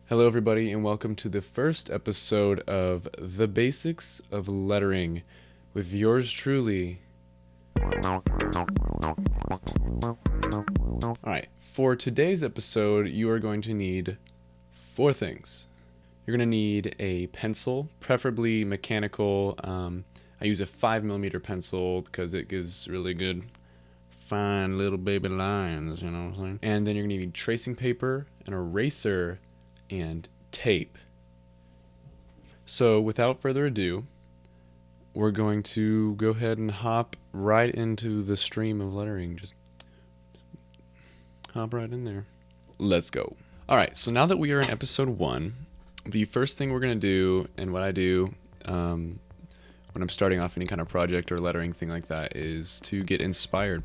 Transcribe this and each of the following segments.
Hello, everybody, and welcome to the first episode of The Basics of Lettering with yours truly. Alright, for today's episode, you are going to need 4 things. You're going to need a pencil, preferably mechanical. I use a 5mm pencil because it gives really good, fine little baby lines, you know what I'm saying? And then you're going to need tracing paper, an eraser, and tape. So without further ado, we're going to go ahead and hop right into the stream of lettering. Just hop right in there. Let's go. Alright, so now that we are in episode 1, the first thing we're going to do, and what I do when I'm starting off any kind of project or lettering thing like that, is to get inspired.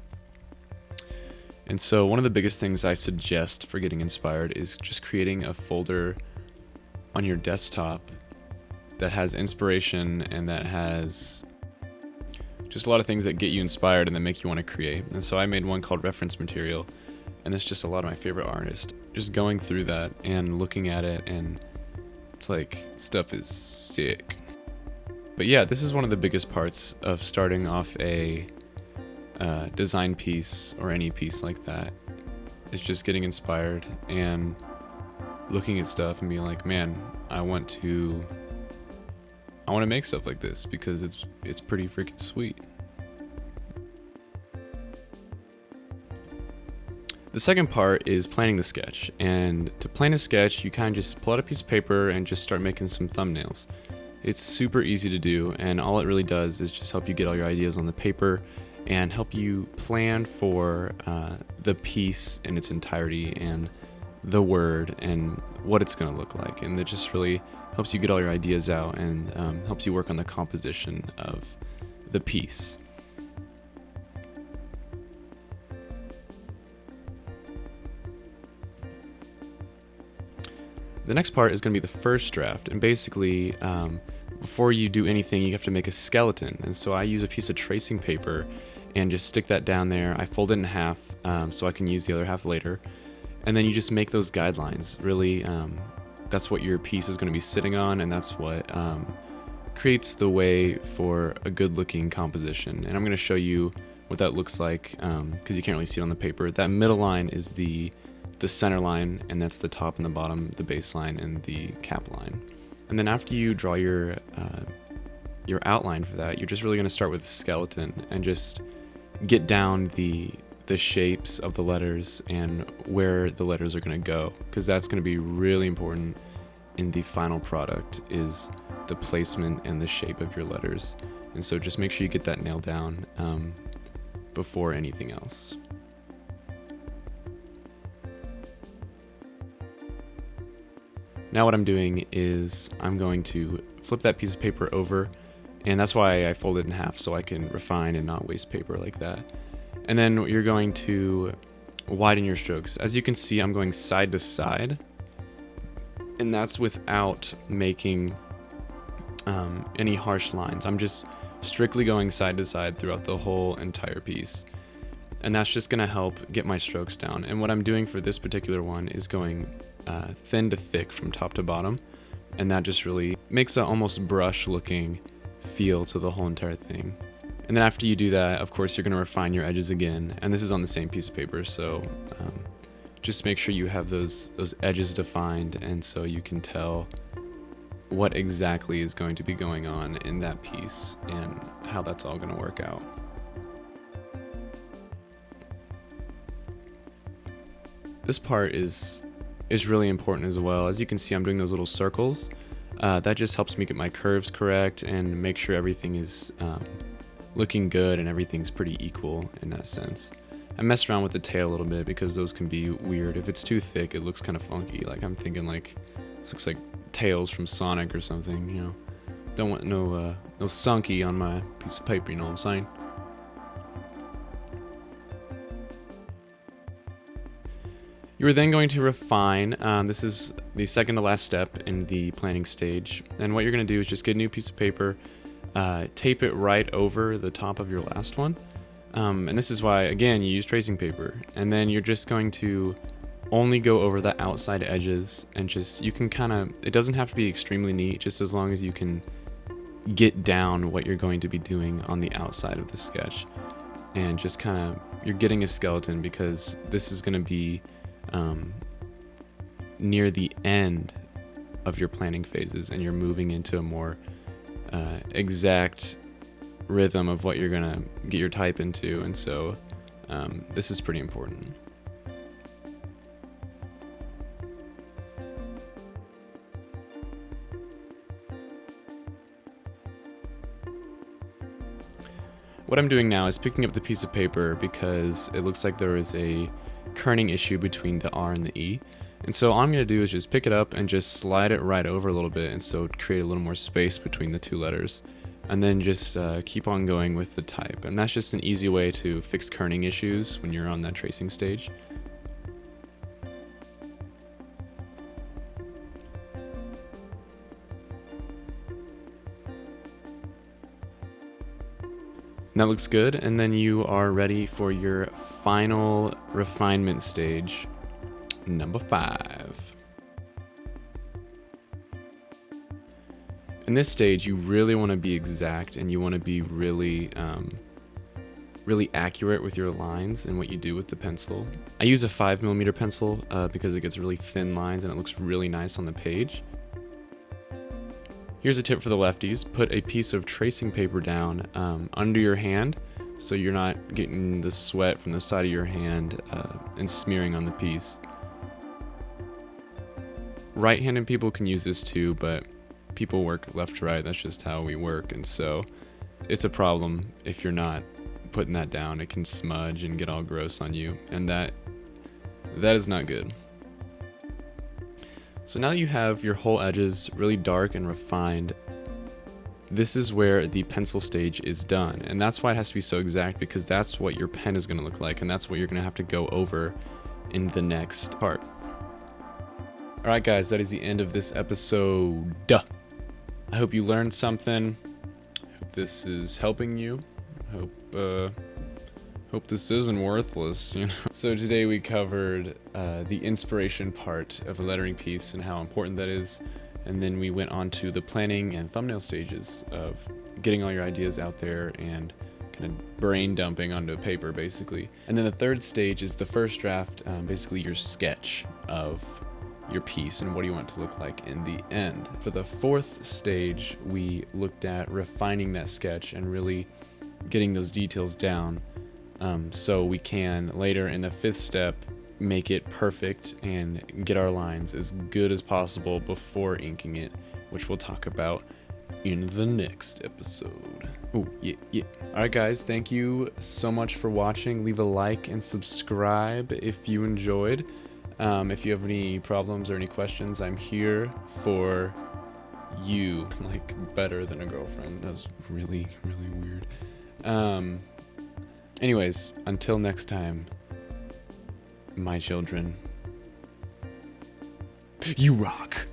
And so one of the biggest things I suggest for getting inspired is just creating a folder on your desktop that has inspiration and that has just a lot of things that get you inspired and that make you want to create. And so I made one called Reference Material, and it's just a lot of my favorite artists. Just going through that and looking at it, and it's like, stuff is sick. But yeah, this is one of the biggest parts of starting off a design piece or any piece like that. It's just getting inspired and looking at stuff and being like, man, I want to make stuff like this because it's pretty freaking sweet. The second part is planning the sketch, and to plan a sketch you kind of just pull out a piece of paper and just start making some thumbnails. It's super easy to do, and all it really does is just help you get all your ideas on the paper and help you plan for the piece in its entirety and the word and what it's going to look like. And it just really helps you get all your ideas out and helps you work on the composition of the piece. The next part is going to be the first draft, and basically before you do anything you have to make a skeleton. And so I use a piece of tracing paper and just stick that down there. I fold it in half so I can use the other half later. And then you just make those guidelines. Really, that's what your piece is going to be sitting on, and that's what creates the way for a good-looking composition. And I'm going to show you what that looks like because you can't really see it on the paper. That middle line is the center line, and that's the top and the bottom, the base line, and the cap line. And then after you draw your outline for that, you're just really going to start with a skeleton and just get down the shapes of the letters and where the letters are going to go, because that's going to be really important in the final product, is the placement and the shape of your letters. And so just make sure you get that nailed down before anything else. Now what I'm doing is I'm going to flip that piece of paper over, and that's why I fold it in half, so I can refine and not waste paper like that. And then you're going to widen your strokes. As you can see, I'm going side to side, and that's without making any harsh lines. I'm just strictly going side to side throughout the whole entire piece. And that's just gonna help get my strokes down. And what I'm doing for this particular one is going thin to thick from top to bottom, and that just really makes an almost brush looking feel to the whole entire thing. And then after you do that, of course, you're going to refine your edges again, and this is on the same piece of paper, so just make sure you have those edges defined, and so you can tell what exactly is going to be going on in that piece and how that's all going to work out. This part is really important as well. As you can see, I'm doing those little circles. That just helps me get my curves correct and make sure everything is looking good and everything's pretty equal in that sense. I messed around with the tail a little bit because those can be weird. If it's too thick, it looks kind of funky. Like I'm thinking like this looks like Tails from Sonic or something, you know. Don't want no sunky on my piece of paper, you know what I'm saying? You are then going to refine. This is the second to last step in the planning stage. And what you're going to do is just get a new piece of paper, tape it right over the top of your last one. And this is why, again, you use tracing paper. And then you're just going to only go over the outside edges, and just, you can kind of, it doesn't have to be extremely neat, just as long as you can get down what you're going to be doing on the outside of the sketch. And just kind of, you're getting a skeleton because this is going to be near the end of your planning phases, and you're moving into a more exact rhythm of what you're going to get your type into. And so this is pretty important. What I'm doing now is picking up the piece of paper because it looks like there is a kerning issue between the R and the E. And so all I'm going to do is just pick it up and just slide it right over a little bit, and so create a little more space between the two letters. And then just keep on going with the type. And that's just an easy way to fix kerning issues when you're on that tracing stage. And that looks good, and then you are ready for your final refinement stage, number 5. In this stage, you really want to be exact, and you want to be really, really accurate with your lines and what you do with the pencil. I use a 5mm pencil because it gets really thin lines and it looks really nice on the page. Here's a tip for the lefties: put a piece of tracing paper down under your hand, so you're not getting the sweat from the side of your hand and smearing on the piece. Right-handed people can use this too, but people work left to right. That's just how we work, and so it's a problem if you're not putting that down. It can smudge and get all gross on you, and that is not good. So now that you have your whole edges really dark and refined, this is where the pencil stage is done. And that's why it has to be so exact, because that's what your pen is going to look like, and that's what you're going to have to go over in the next part. Alright guys, that is the end of this episode. I hope you learned something. Hope this is helping you. Hope this isn't worthless, you know. So today we covered the inspiration part of a lettering piece and how important that is, and then we went on to the planning and thumbnail stages of getting all your ideas out there and kind of brain dumping onto paper, basically. And then the third stage is the first draft, basically your sketch of your piece and what do you want it to look like in the end. For the fourth stage, we looked at refining that sketch and really getting those details down, so we can later in the fifth step make it perfect and get our lines as good as possible before inking it, which we'll talk about in the next episode. Oh yeah. Alright guys, thank you so much for watching. Leave a like and subscribe if you enjoyed. If you have any problems or any questions, I'm here for you. Like, better than a girlfriend. That was really, really weird. Anyways, until next time, my children, you rock.